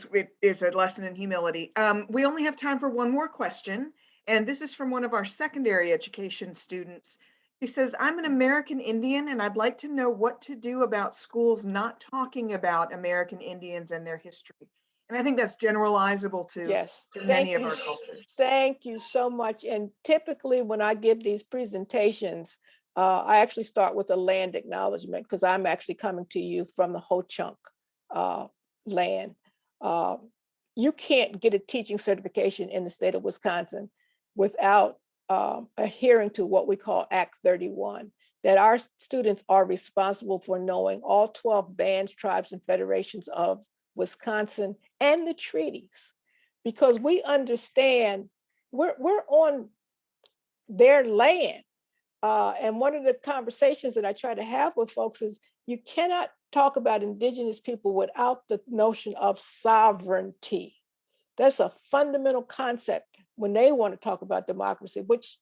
is a lesson in humility. We only have time for one more question. And this is from one of our secondary education students. He says, I'm an American Indian, and I'd like to know what to do about schools not talking about American Indians and their history. And I think that's generalizable to many of our cultures. Thank you so much. And typically when I give these presentations, I actually start with a land acknowledgement because I'm actually coming to you from the Ho-Chunk land. You can't get a teaching certification in the state of Wisconsin without adhering to what we call Act 31, that our students are responsible for knowing all 12 bands, tribes, and federations of Wisconsin and the treaties, because we understand we're on their land. And one of the conversations that I try to have with folks is you cannot talk about Indigenous people without the notion of sovereignty. That's a fundamental concept when they want to talk about democracy, which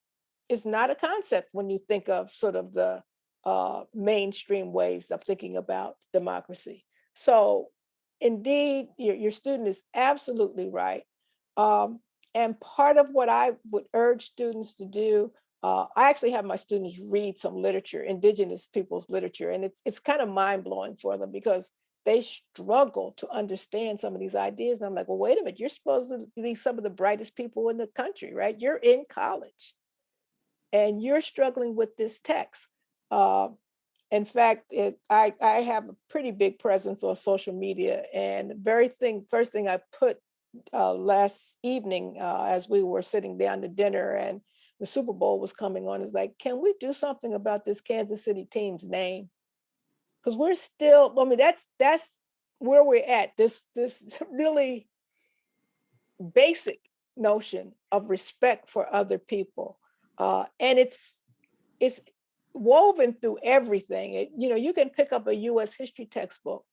is not a concept when you think of sort of the mainstream ways of thinking about democracy. So indeed, your student is absolutely right. And part of what I would urge students to do, I actually have my students read some literature, Indigenous people's literature, and it's kind of mind-blowing for them because they struggle to understand some of these ideas. And I'm like, well, wait a minute, you're supposed to be some of the brightest people in the country, right? You're in college and you're struggling with this text. In fact, I have a pretty big presence on social media, and the first thing I put last evening as we were sitting down to dinner and the Super Bowl was coming on is like, can we do something about this Kansas City team's name? Because we're still, I mean, that's where we're at, this really basic notion of respect for other people. And it's woven through everything. You can pick up a US history textbook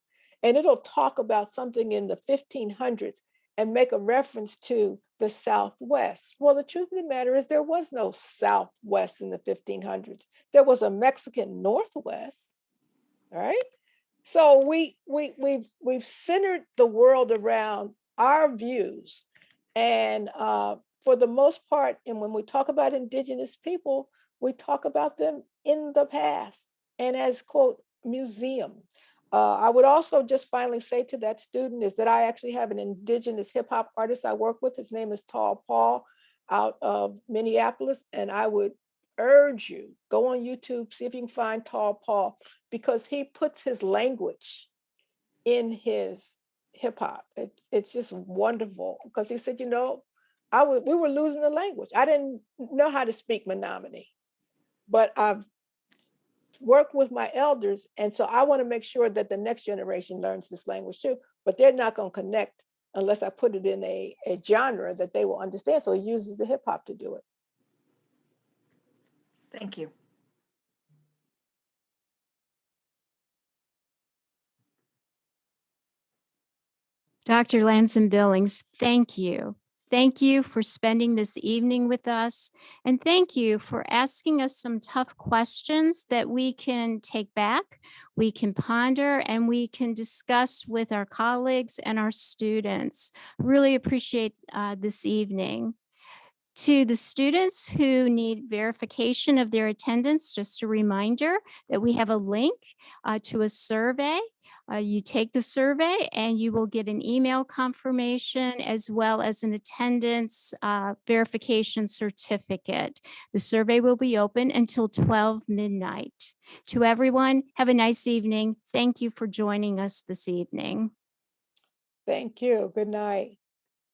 and it'll talk about something in the 1500s and make a reference to the Southwest. Well, the truth of the matter is there was no Southwest in the 1500s. There was a Mexican Northwest, all right? So we've centered the world around our views. And for the most part, and when we talk about Indigenous people, we talk about them in the past and as, quote, museum. I would also just finally say to that student is that I actually have an Indigenous hip hop artist I work with. His name is Tall Paul out of Minneapolis. And I would urge you, go on YouTube, see if you can find Tall Paul, because he puts his language in his hip hop. It's just wonderful because he said, you know, we were losing the language. I didn't know how to speak Menominee, but I've worked with my elders. And so I want to make sure that the next generation learns this language too, but they're not going to connect unless I put it in a genre that they will understand. So he uses the hip hop to do it. Thank you. Dr. Ladson-Billings, thank you. Thank you for spending this evening with us. And thank you for asking us some tough questions that we can take back, we can ponder, and we can discuss with our colleagues and our students. Really appreciate this evening. To the students who need verification of their attendance, just a reminder that we have a link to a survey. You take the survey and you will get an email confirmation as well as an attendance verification certificate. The survey will be open until 12 midnight. To everyone, have a nice evening. Thank you for joining us this evening. Thank you. Good night.